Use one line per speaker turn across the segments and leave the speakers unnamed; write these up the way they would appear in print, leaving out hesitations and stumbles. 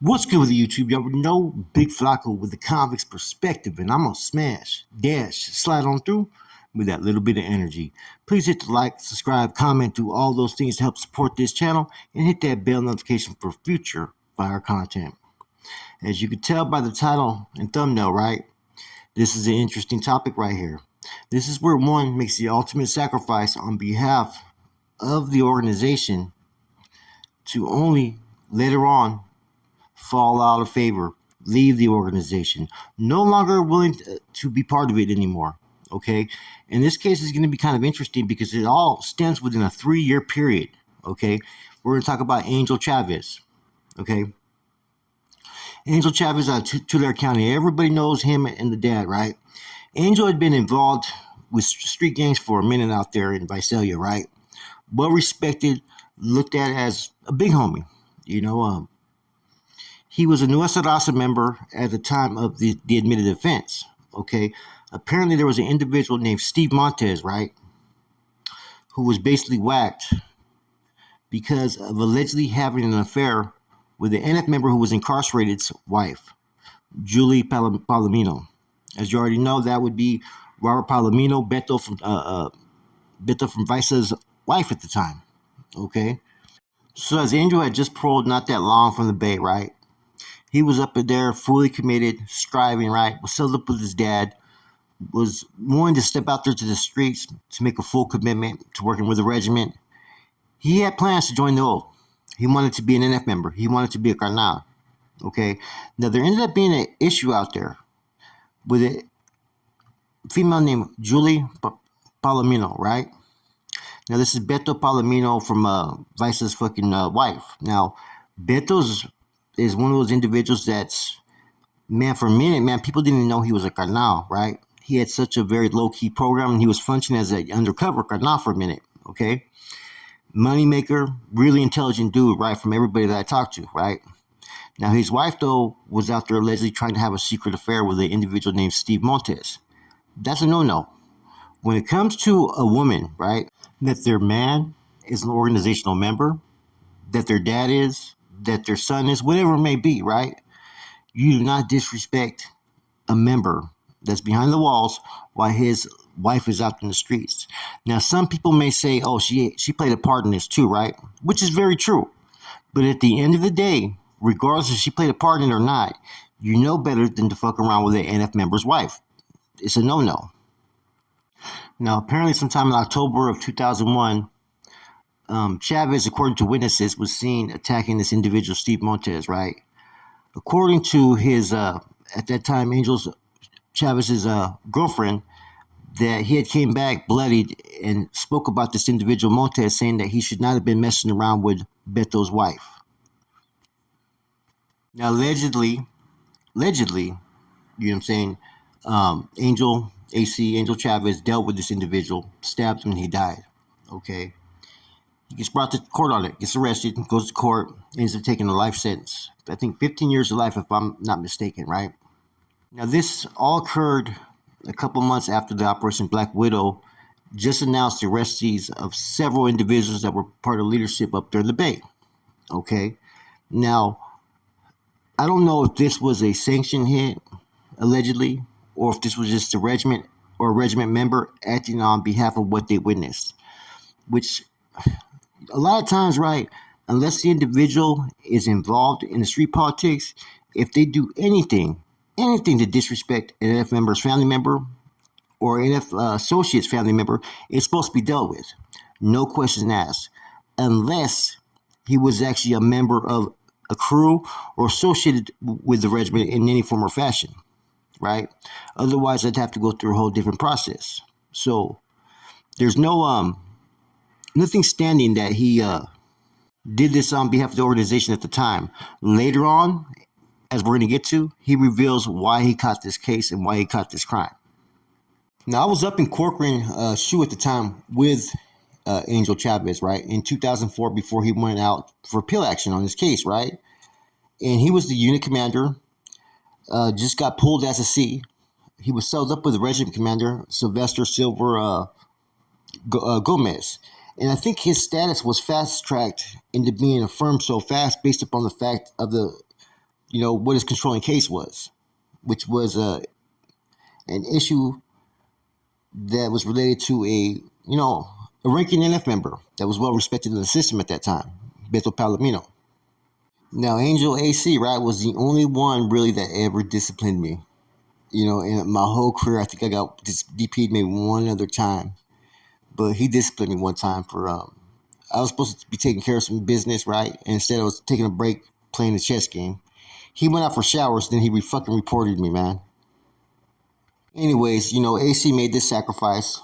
What's good with the YouTube? Y'all know Big Flacco with the convict's perspective, and I'm gonna smash, dash, slide on through with that little bit of energy. Please hit the like, subscribe, comment, do all those things to help support this channel, and hit that bell notification for future fire content. As you can tell by the title and thumbnail, right? This is an interesting topic right here. This is where one makes the ultimate sacrifice on behalf of the organization to only later on fall out of favor, leave the organization, no longer willing to be part of it anymore. Okay. In this case, it's going to be kind of interesting because it all stems within a 3-year period. Okay. We're going to talk about Angel Chavez. Okay. Angel Chavez out of Tulare County. Everybody knows him and the dad, right? Angel had been involved with street gangs for a minute out there in Visalia, right? Well respected, looked at as a big homie. He was a Nuestra member at the time of the admitted offense. Okay. Apparently, there was an individual named Steve Montez, right, who was basically whacked because of allegedly having an affair with the NF member who was incarcerated's wife, Julie Palomino. As you already know, that would be Robert Palomino, Beto from Vice's wife at the time. Okay. So as Angel had just paroled not that long from the Bay, right? He was up there, fully committed, striving, right? Was settled up with his dad, was willing to step out there to the streets to make a full commitment to working with the regiment. He had plans to join the oath. He wanted to be an NF member. He wanted to be a carnal. Okay. Now, there ended up being an issue out there with a female named Julie Palomino, right? Now, this is Beto Palomino from Vice's fucking wife. Now, Beto's is one of those individuals that's, man, for a minute, man, people didn't know he was a carnal, right? He had such a very low-key program, and he was functioning as an undercover carnal for a minute, okay? Moneymaker, really intelligent dude, right, from everybody that I talked to, right? Now, his wife, though, was out there allegedly trying to have a secret affair with an individual named Steve Montez. That's a no-no. When it comes to a woman, right, that their man is an organizational member, that their dad is, that their son is, whatever it may be, right? You do not disrespect a member that's behind the walls while his wife is out in the streets. Now, some people may say, oh, she played a part in this too, right? Which is very true. But at the end of the day, regardless if she played a part in it or not, you know better than to fuck around with an NF member's wife. It's a no-no. Now, apparently sometime in October of 2001, Chavez, according to witnesses, was seen attacking this individual, Steve Montez, right? According to his, at that time, Chavez's girlfriend, that he had came back bloodied and spoke about this individual Montez, saying that he should not have been messing around with Beto's wife. Now, allegedly, you know what I'm saying, Angel Chavez dealt with this individual, stabbed him, and he died, okay? He gets brought to court on it, gets arrested, goes to court, ends up taking a life sentence. I think 15 years of life, if I'm not mistaken, right? Now, this all occurred a couple months after the Operation Black Widow just announced the arrestees of several individuals that were part of leadership up there in the Bay. Okay? Now, I don't know if this was a sanction hit, allegedly, or if this was just a regiment or a regiment member acting on behalf of what they witnessed, which a lot of times, right, unless the individual is involved in the street politics, if they do anything to disrespect an NF member's family member or NF associate's family member, it's supposed to be dealt with. No questions asked. Unless he was actually a member of a crew or associated with the regiment in any form or fashion, right? Otherwise, I'd have to go through a whole different process. So there's no nothing standing that he did this on behalf of the organization at the time. Later on, as we're going to get to, he reveals why he caught this case and why he caught this crime. Now, I was up in Corcoran Shoe at the time with Angel Chavez, right, in 2004 before he went out for appeal action on this case, right? And he was the unit commander, just got pulled as a C. He was settled up with the regiment commander, Sylvester Silver Gomez. And I think his status was fast-tracked into being affirmed so fast based upon the fact of the what his controlling case was, which was an issue that was related to a ranking NF member that was well respected in the system at that time, Beto Palomino. Now, Angel AC, right, was the only one really that ever disciplined me. In my whole career, I think I got DP'd maybe one other time, but he disciplined me one time for I was supposed to be taking care of some business, right? And instead, I was taking a break playing a chess game. He went out for showers, then he fucking reported me, man. Anyways, AC made this sacrifice,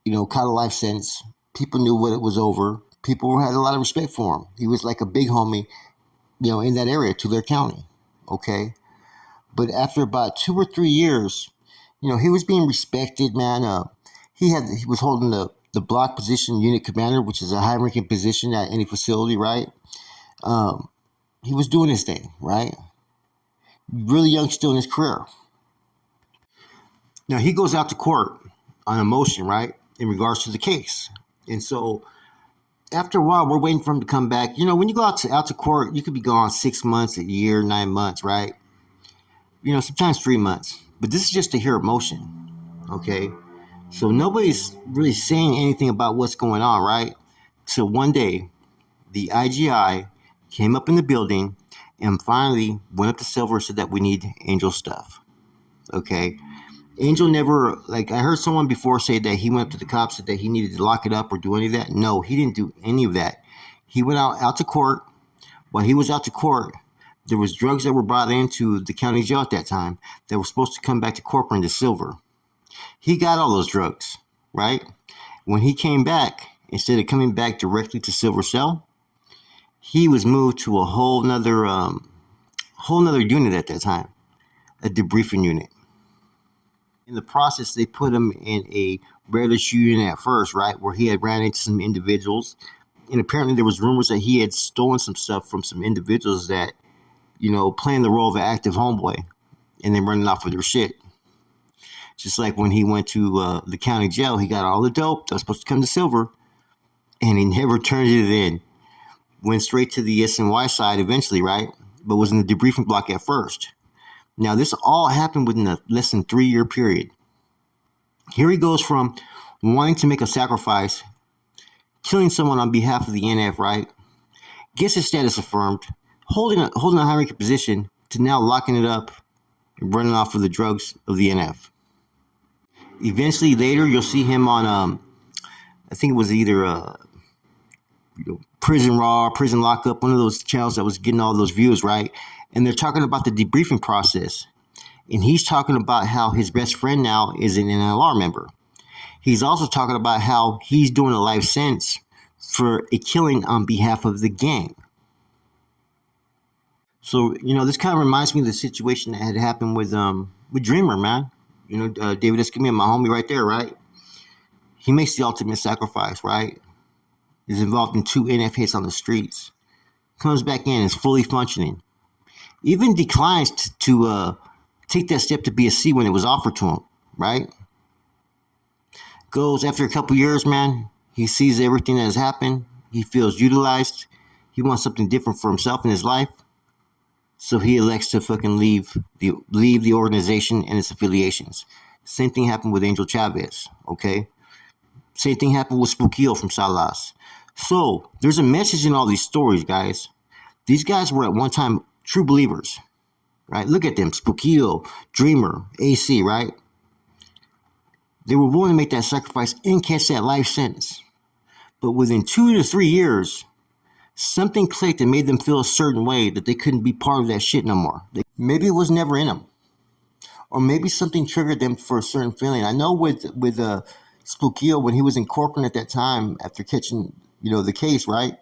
caught a life sentence. People knew what it was over. People had a lot of respect for him. He was like a big homie, in that area, Tulare County, okay? But after about 2 or 3 years, he was being respected, man. He was holding the block position unit commander, which is a high-ranking position at any facility, right? He was doing his thing, right? Really young still in his career. Now, he goes out to court on a motion, right, in regards to the case. And so after a while, we're waiting for him to come back. When you go out to court, you could be gone 6 months, a year, 9 months, right? Sometimes 3 months. But this is just to hear a motion, okay? So nobody's really saying anything about what's going on, right? So one day, the IGI came up in the building and finally went up to Silver and said that we need Angel stuff, okay? Angel never, I heard someone before say that he went up to the cops, said that he needed to lock it up or do any of that. No, he didn't do any of that. He went out to court. While he was out to court, there was drugs that were brought into the county jail at that time that were supposed to come back to Corcoran to Silver. He got all those drugs, right? When he came back, instead of coming back directly to Silver Cell, he was moved to a whole nother unit at that time, a debriefing unit. In the process, they put him in a rare issue unit at first, right, where he had ran into some individuals. And apparently there was rumors that he had stolen some stuff from some individuals that, playing the role of an active homeboy and then running off with their shit. Just like when he went to the county jail, he got all the dope that was supposed to come to Silver, and he never turned it in. Went straight to the SNY side eventually, right, but was in the debriefing block at first. Now, this all happened within a less than 3-year period. Here he goes from wanting to make a sacrifice, killing someone on behalf of the NF, right? Gets his status affirmed, holding a high-ranking position, to now locking it up and running off with the drugs of the NF. Eventually, later, you'll see him on, I think it was either Prison Raw, Prison Lockup, one of those channels that was getting all those views, right? And they're talking about the debriefing process. And he's talking about how his best friend now is an NLR member. He's also talking about how he's doing a life sentence for a killing on behalf of the gang. So, this kind of reminds me of the situation that had happened with Dreamer, man. David Escamilla, my homie right there, right? He makes the ultimate sacrifice, right? Is involved in 2 NF hits on the streets. Comes back in, is fully functioning. Even declines to take that step to be a C when it was offered to him, right? Goes after a couple years, man. He sees everything that has happened. He feels utilized. He wants something different for himself in his life. So he elects to fucking leave the organization and its affiliations. Same thing happened with Angel Chavez, okay? Same thing happened with Spookio from Salas. So there's a message in all these stories, guys. These guys were at one time true believers, right? Look at them, Spookio, Dreamer, AC, right? They were willing to make that sacrifice and catch that life sentence. But within 2 to 3 years, something clicked and made them feel a certain way that they couldn't be part of that shit no more. Maybe it was never in them. Or maybe something triggered them for a certain feeling. I know with Spookio, when he was in Corcoran at that time, after catching, the case, right?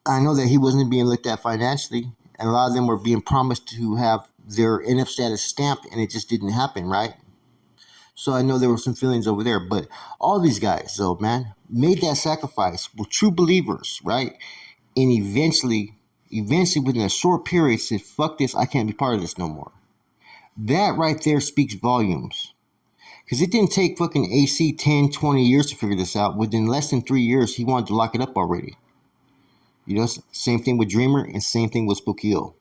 I know that he wasn't being looked at financially. And a lot of them were being promised to have their NF status stamped, and it just didn't happen, right? So I know there were some feelings over there. But all these guys, though, man, made that sacrifice, were true believers, right? And eventually, within a short period, said, fuck this, I can't be part of this no more. That right there speaks volumes. Because it didn't take fucking AC 10, 20 years to figure this out. Within less than 3 years, he wanted to lock it up already. Same thing with Dreamer and same thing with Spookio.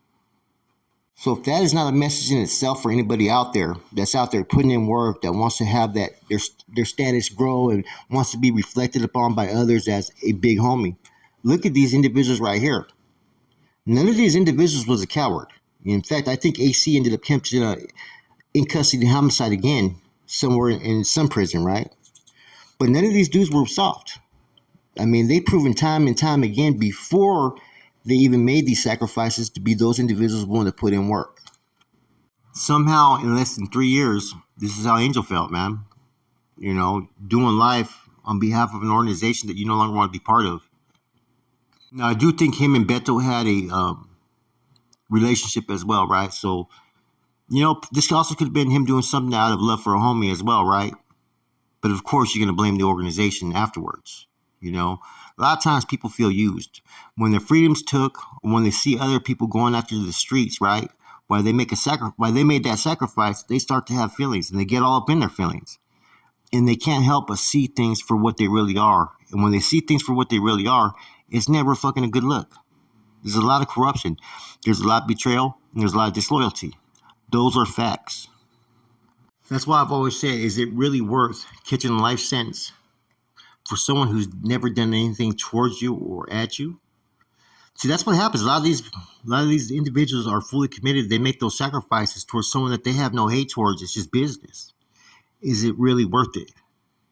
So if that is not a message in itself for anybody out there that's out there putting in work, that wants to have that their status grow and wants to be reflected upon by others as a big homie, look at these individuals right here. None of these individuals was a coward. In fact, I think AC ended up captured in custody homicide again somewhere in some prison, right? But none of these dudes were soft. I mean, they proven time and time again before they even made these sacrifices to be those individuals willing to put in work. Somehow, in less than 3 years, this is how Angel felt, man. You know, doing life on behalf of an organization that you no longer want to be part of. Now, I do think him and Beto had a relationship as well, right? So, you know, this also could have been him doing something out of love for a homie as well, right? But of course, you're going to blame the organization afterwards. You know, a lot of times people feel used when their freedoms took, or when they see other people going after the streets, right? While they made that sacrifice, they start to have feelings and they get all up in their feelings, and they can't help but see things for what they really are. And when they see things for what they really are, it's never fucking a good look. There's a lot of corruption. There's a lot of betrayal, and there's a lot of disloyalty. Those are facts. That's why I've always said, is it really worth catching a life sentence for someone who's never done anything towards you or at you? See, that's what happens. A lot of these individuals are fully committed. They make those sacrifices towards someone that they have no hate towards. It's just business. Is it really worth it?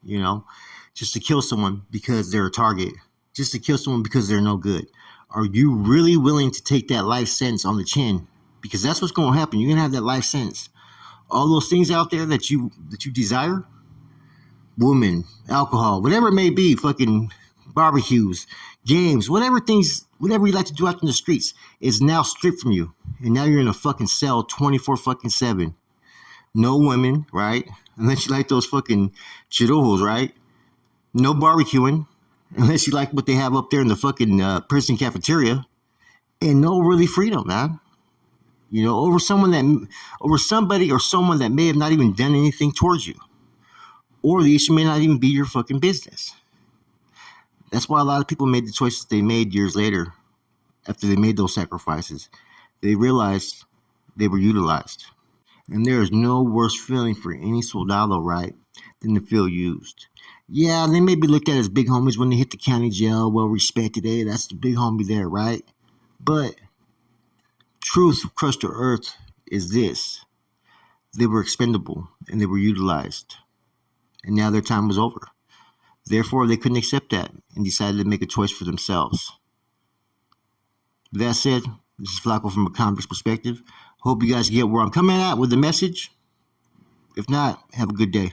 You know, just to kill someone because they're a target, just to kill someone because they're no good. Are you really willing to take that life sentence on the chin? Because that's what's going to happen. You're going to have that life sentence. All those things out there that you desire, woman, alcohol, whatever it may be, fucking barbecues, games, whatever you like to do out in the streets is now stripped from you. And now you're in a fucking cell 24/7. No women, right? Unless you like those fucking chirojos, right? No barbecuing, unless you like what they have up there in the fucking prison cafeteria. And no really freedom, man. You know, over somebody or someone that may have not even done anything towards you. Or the issue may not even be your fucking business. That's why a lot of people made the choices they made years later after they made those sacrifices. They realized they were utilized. And there is no worse feeling for any soldado, right, than to feel used. Yeah, they may be looked at as big homies when they hit the county jail, well respected. Hey, that's the big homie there, right? But truth crushed to earth is this. They were expendable and they were utilized. And now their time was over. Therefore, they couldn't accept that and decided to make a choice for themselves. With that said, this is Flacco from a convict's perspective. Hope you guys get where I'm coming at with the message. If not, have a good day.